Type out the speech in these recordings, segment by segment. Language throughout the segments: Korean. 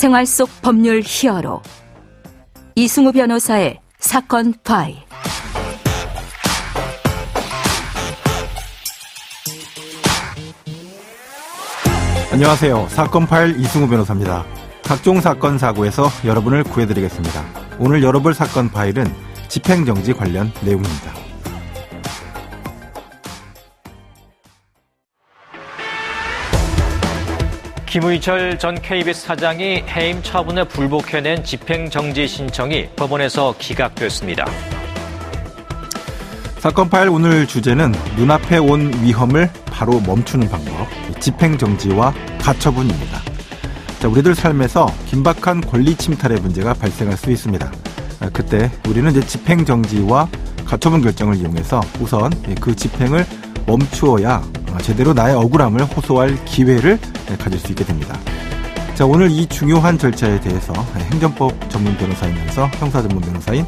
생활 속 법률 히어로 이승우 변호사의 사건 파일. 안녕하세요. 사건 파일 이승우 변호사입니다. 각종 사건 사고에서 여러분을 구해드리겠습니다. 오늘 열어볼 사건 파일은 집행정지 관련 내용입니다. 김의철 전 KBS 사장이 해임 처분에 불복해낸 집행정지 신청이 법원에서 기각됐습니다. 사건 파일 오늘 주제는 눈앞에 온 위험을 바로 멈추는 방법, 집행정지와 가처분입니다. 자, 우리들 삶에서 긴박한 권리 침탈의 문제가 발생할 수 있습니다. 그때 우리는 이제 집행정지와 가처분 결정을 이용해서 우선 그 집행을 멈추어야 제대로 나의 억울함을 호소할 기회를 가질 수 있게 됩니다. 자, 오늘 이 중요한 절차에 대해서 행정법 전문 변호사이면서 형사 전문 변호사인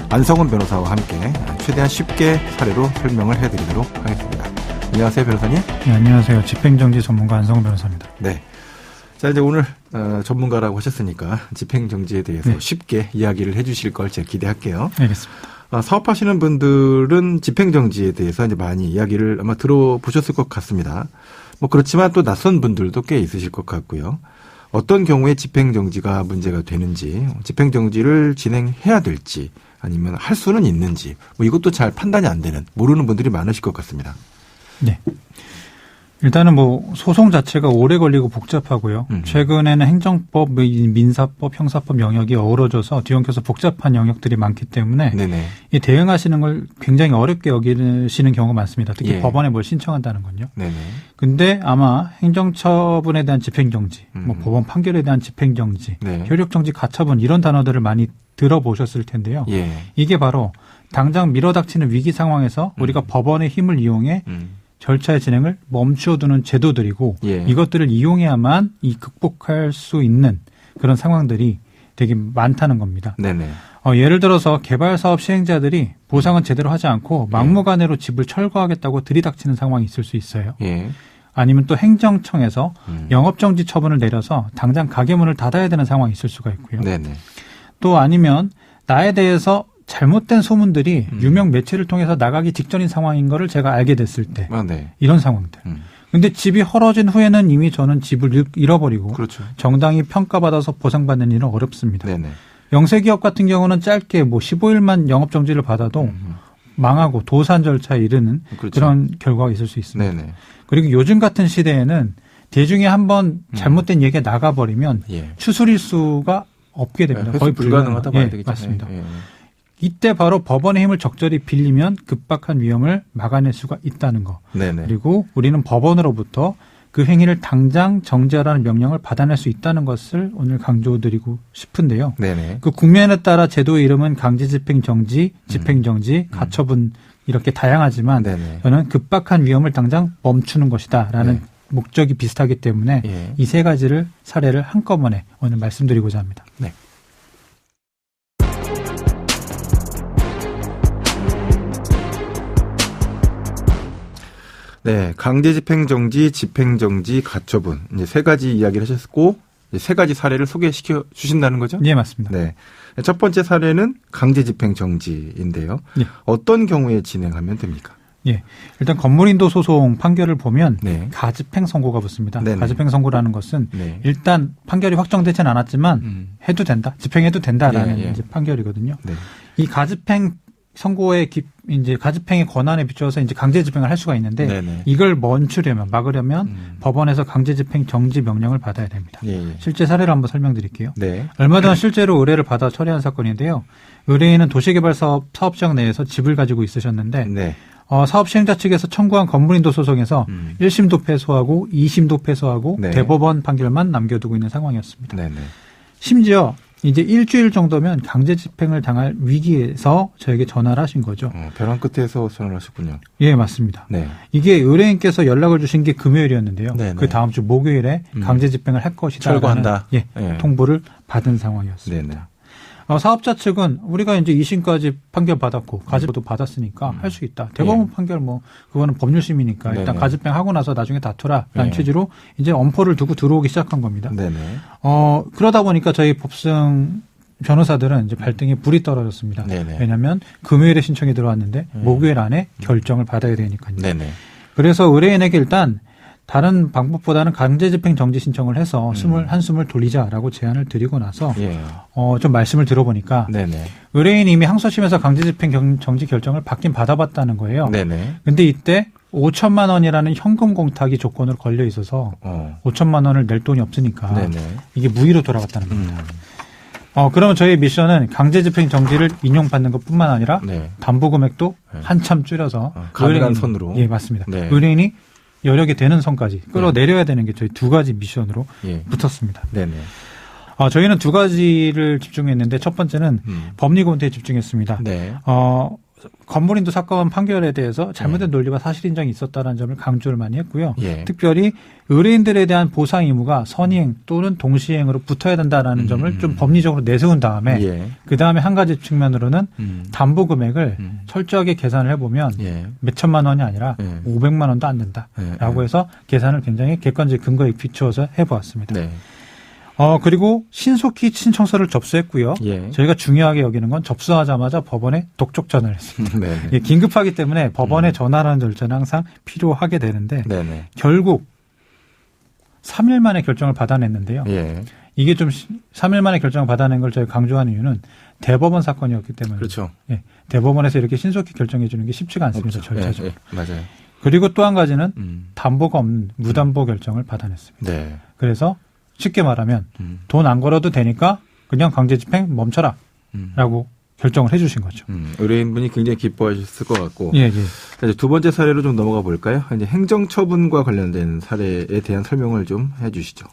안성훈 변호사와 함께 최대한 쉽게 사례로 설명을 해드리도록 하겠습니다. 안녕하세요, 변호사님. 네, 안녕하세요. 집행정지 전문가 안성훈 변호사입니다. 네. 자, 이제 오늘 전문가라고 하셨으니까 집행정지에 대해서 쉽게 이야기를 해주실 걸 제가 기대할게요. 알겠습니다. 사업하시는 분들은 집행정지에 대해서 이제 많이 이야기를 아마 들어보셨을 것 같습니다. 뭐 그렇지만 또 낯선 분들도 꽤 있으실 것 같고요. 어떤 경우에 집행정지가 문제가 되는지, 집행정지를 진행해야 될지, 아니면 할 수는 있는지, 뭐 이것도 잘 판단이 안 되는, 모르는 분들이 많으실 것 같습니다. 네. 일단은 뭐 소송 자체가 오래 걸리고 복잡하고요. 최근에는 행정법, 민사법, 형사법 영역이 어우러져서 뒤엉켜서 복잡한 영역들이 많기 때문에 네네. 이 대응하시는 걸 굉장히 어렵게 여기시는 경우가 많습니다. 특히 법원에 뭘 신청한다는 건요. 네네. 근데 아마 행정처분에 대한 집행정지, 뭐 법원 판결에 대한 집행정지, 네. 효력정지, 가처분 이런 단어들을 많이 들어보셨을 텐데요. 예. 이게 바로 당장 밀어닥치는 위기 상황에서 우리가 법원의 힘을 이용해 절차의 진행을 멈추어두는 제도들이고 이것들을 이용해야만 극복할 수 있는 그런 상황들이 되게 많다는 겁니다. 네네. 예를 들어서 개발사업 시행자들이 보상은 제대로 하지 않고 막무가내로 집을 철거하겠다고 들이닥치는 상황이 있을 수 있어요. 아니면 또 행정청에서 영업정지 처분을 내려서 당장 가게 문을 닫아야 되는 상황이 있을 수가 있고요. 네네. 또 아니면 나에 대해서 잘못된 소문들이 유명 매체를 통해서 나가기 직전인 상황인 거를 제가 알게 됐을 때 이런 상황들. 근데 집이 헐어진 후에는 이미 저는 집을 잃어버리고 그렇죠. 정당히 평가받아서 보상받는 일은 어렵습니다. 네네. 영세기업 같은 경우는 짧게 뭐 15일만 영업정지를 받아도 망하고 도산 절차에 이르는 그렇죠. 그런 결과가 있을 수 있습니다. 네네. 그리고 요즘 같은 시대에는 대중에 한번 잘못된 얘기가 나가버리면 추스릴 수가 없게 됩니다. 거의 불가능하다 봐야 되겠죠. 맞습니다. 이때 바로 법원의 힘을 적절히 빌리면 급박한 위험을 막아낼 수가 있다는 거. 네네. 그리고 우리는 법원으로부터 그 행위를 당장 정지하라는 명령을 받아낼 수 있다는 것을 오늘 강조드리고 싶은데요. 네네. 그 국면에 따라 제도의 이름은 강제집행정지, 집행정지, 가처분 이렇게 다양하지만 저는 급박한 위험을 당장 멈추는 것이다라는 목적이 비슷하기 때문에 이 세 가지를 사례를 한꺼번에 오늘 말씀드리고자 합니다. 네. 네, 강제집행정지, 집행정지, 가처분 이제 세 가지 이야기를 하셨고 이제 세 가지 사례를 소개시켜 주신다는 거죠? 네, 맞습니다. 네, 첫 번째 사례는 강제집행정지인데요. 어떤 경우에 진행하면 됩니까? 예, 일단 건물인도 소송 판결을 보면 가집행 선고가 붙습니다. 가집행 선고라는 것은 일단 판결이 확정되지는 않았지만 해도 된다, 집행해도 된다라는 이제 판결이거든요. 이 가집행 선고의 이제 가집행의 권한에 비추어서 이제 강제 집행을 할 수가 있는데 이걸 멈추려면 막으려면 법원에서 강제 집행 정지 명령을 받아야 됩니다. 실제 사례를 한번 설명드릴게요. 얼마 전 실제로 의뢰를 받아 처리한 사건인데요. 의뢰인은 도시개발사업 사업장 내에서 집을 가지고 있으셨는데 사업 시행자 측에서 청구한 건물인도 소송에서 1심도 패소하고 2심도 패소하고 대법원 판결만 남겨두고 있는 상황이었습니다. 심지어 이제 일주일 정도면 강제 집행을 당할 위기에서 저에게 전화를 하신 거죠. 벼랑 끝에서 전화를 하셨군요. 예, 맞습니다. 이게 의뢰인께서 연락을 주신 게 금요일이었는데요. 그 다음 주 목요일에 강제 집행을 할 것이다. 철거한다. 통보를 받은 상황이었습니다. 사업자 측은 우리가 이제 2심까지 판결 받았고 가집도 받았으니까 할 수 있다. 대법원 판결 그거는 법률심이니까 일단 네네. 가집행 하고 나서 나중에 다투라라는 네. 취지로 이제 엄포를 두고 들어오기 시작한 겁니다. 네네. 그러다 보니까 저희 법승 변호사들은 이제 발등에 불이 떨어졌습니다. 네네. 왜냐하면 금요일에 신청이 들어왔는데 목요일 안에 결정을 받아야 되니까요. 네네. 그래서 의뢰인에게 일단 다른 방법보다는 강제집행 정지 신청을 해서 한숨을 돌리자라고 제안을 드리고 나서 예. 좀 말씀을 들어보니까 네네. 의뢰인이 이미 항소심에서 강제집행 정지 결정을 받긴 받아봤다는 거예요. 네네. 근데 이때 5천만 원이라는 현금 공탁이 조건으로 걸려 있어서 5천만 원을 낼 돈이 없으니까 네네. 이게 무의로 돌아갔다는 겁니다. 그러면 저희 미션은 강제집행 정지를 인용받는 것뿐만 아니라 네. 담보 금액도 한참 줄여서 가능한 선으로. 예, 맞습니다. 네. 의뢰인이 여력이 되는 선까지 끌어내려야 되는 게 저희 두 가지 미션으로 예. 붙었습니다. 네네. 저희는 두 가지를 집중했는데 첫 번째는 법리검토에 집중했습니다. 네. 건물인도 사건 판결에 대해서 잘못된 논리와 사실 인정이 있었다는 점을 강조를 많이 했고요. 예. 특별히 의뢰인들에 대한 보상 의무가 선의행 또는 동시행으로 붙어야 된다는 점을 좀 법리적으로 내세운 다음에 예. 그다음에 한 가지 측면으로는 담보 금액을 철저하게 계산을 해보면 몇 천만 원이 아니라 500만 원도 안 된다라고 해서 계산을 굉장히 객관적 근거에 비추어서 해보았습니다. 네. 그리고 신속히 신청서를 접수했고요. 예. 저희가 중요하게 여기는 건 접수하자마자 법원에 독촉 전화를 했습니다. 네. 예, 긴급하기 때문에 법원에 전화하는 절차는 항상 필요하게 되는데 네네. 결국 3일 만에 결정을 받아냈는데요. 예. 이게 좀 3일 만에 결정을 받아낸 걸 저희가 강조하는 이유는 대법원 사건이었기 때문에 그렇죠. 예, 대법원에서 이렇게 신속히 결정해 주는 게 쉽지가 않습니다. 없죠. 절차적으로. 예. 맞아요. 그리고 또 한 가지는 담보가 없는 무담보 결정을 받아냈습니다. 네. 그래서 쉽게 말하면 돈 안 걸어도 되니까 그냥 강제집행 멈춰라 라고 결정을 해 주신 거죠. 의뢰인분이 굉장히 기뻐하셨을 것 같고. 예, 예. 자, 이제 두 번째 사례로 좀 넘어가 볼까요? 이제 행정처분과 관련된 사례에 대한 설명을 좀 해 주시죠.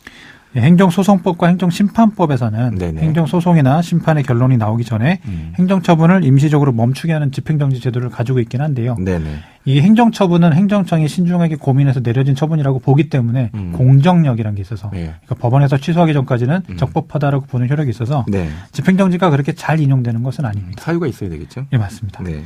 예, 행정소송법과 행정심판법에서는 네네. 행정소송이나 심판의 결론이 나오기 전에 행정처분을 임시적으로 멈추게 하는 집행정지 제도를 가지고 있긴 한데요. 네네. 이 행정처분은 행정청이 신중하게 고민해서 내려진 처분이라고 보기 때문에 공정력이라는 게 있어서 그러니까 법원에서 취소하기 전까지는 적법하다라고 보는 효력이 있어서 네. 집행정지가 그렇게 잘 인용되는 것은 아닙니다. 사유가 있어야 되겠죠? 예, 맞습니다. 네.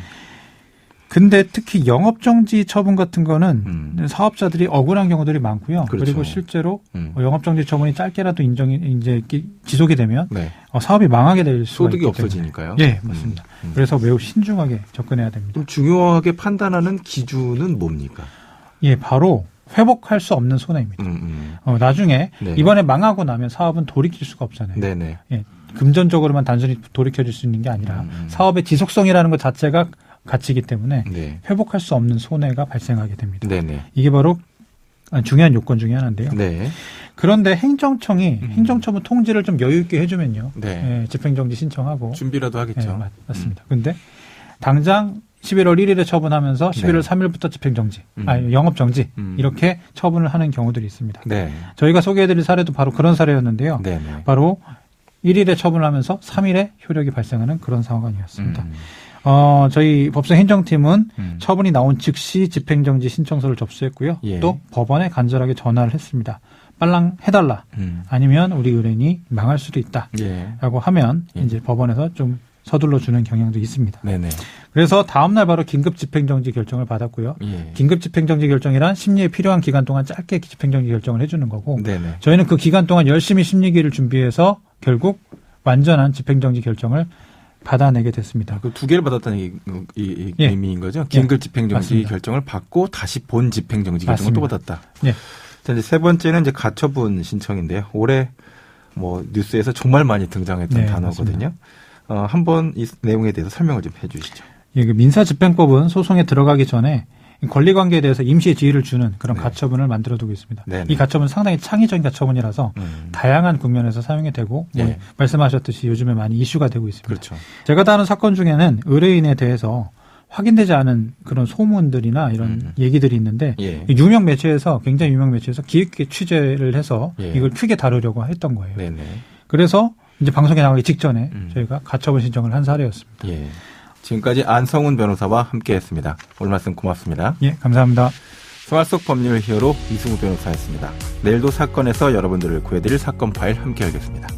근데 특히 영업정지 처분 같은 거는 사업자들이 억울한 경우들이 많고요. 그렇죠. 그리고 실제로 영업정지 처분이 짧게라도 이제 지속이 되면 네. 사업이 망하게 될 수가 소득이 있기 때문에. 없어지니까요. 예, 맞습니다. 그래서 매우 신중하게 접근해야 됩니다. 좀 중요하게 판단하는 기준은 뭡니까? 예, 바로 회복할 수 없는 손해입니다. 나중에 네. 이번에 망하고 나면 사업은 돌이킬 수가 없잖아요. 네네. 예, 금전적으로만 단순히 돌이켜질 수 있는 게 아니라 사업의 지속성이라는 것 자체가 가치이기 때문에 네. 회복할 수 없는 손해가 발생하게 됩니다. 네네. 이게 바로 중요한 요건 중에 하나인데요. 네. 그런데 행정청이 행정처분 통지를 좀 여유 있게 해주면요. 네. 예, 집행정지 신청하고. 준비라도 하겠죠. 예, 맞습니다. 근데 당장 11월 1일에 처분하면서 11월 3일부터 집행정지, 영업정지 이렇게 처분을 하는 경우들이 있습니다. 네. 저희가 소개해드릴 사례도 바로 그런 사례였는데요. 네네. 바로 1일에 처분을 하면서 3일에 효력이 발생하는 그런 상황이었습니다. 저희 법정 행정팀은 처분이 나온 즉시 집행정지 신청서를 접수했고요. 예. 또 법원에 간절하게 전화를 했습니다. 빨랑 해달라. 아니면 우리 의뢰인이 망할 수도 있다. 예. 라고 하면 이제 법원에서 좀 서둘러 주는 경향도 있습니다. 네네. 그래서 다음날 바로 긴급 집행정지 결정을 받았고요. 예. 긴급 집행정지 결정이란 심리에 필요한 기간 동안 짧게 집행정지 결정을 해주는 거고 네네. 저희는 그 기간 동안 열심히 심리기를 준비해서 결국 완전한 집행정지 결정을 받아내게 됐습니다. 그 두 개를 받았다는 이 의미인 거죠? 긴급 집행정지 결정을 받고 다시 본 집행정지 결정을 또 받았다. 예. 자, 이제 세 번째는 이제 가처분 신청인데요. 올해 뉴스에서 정말 많이 등장했던 단어거든요. 한번 이 내용에 대해서 설명을 좀 해주시죠. 예, 민사집행법은 소송에 들어가기 전에 권리관계에 대해서 임시의 지위를 주는 그런 가처분을 만들어두고 있습니다. 네네. 이 가처분은 상당히 창의적인 가처분이라서 다양한 국면에서 사용이 되고 말씀하셨듯이 요즘에 많이 이슈가 되고 있습니다. 그렇죠. 제가 다룬 사건 중에는 의뢰인에 대해서 확인되지 않은 그런 소문들이나 이런 얘기들이 있는데 유명 매체에서 굉장히 유명 매체에서 기획 있게 취재를 해서 이걸 크게 다루려고 했던 거예요. 네네. 그래서 이제 방송에 나가기 직전에 저희가 가처분 신청을 한 사례였습니다. 예. 지금까지 안성훈 변호사와 함께했습니다. 오늘 말씀 고맙습니다. 예, 감사합니다. 생활 속 법률 히어로 이승우 변호사였습니다. 내일도 사건에서 여러분들을 구해드릴 사건 파일 함께하겠습니다.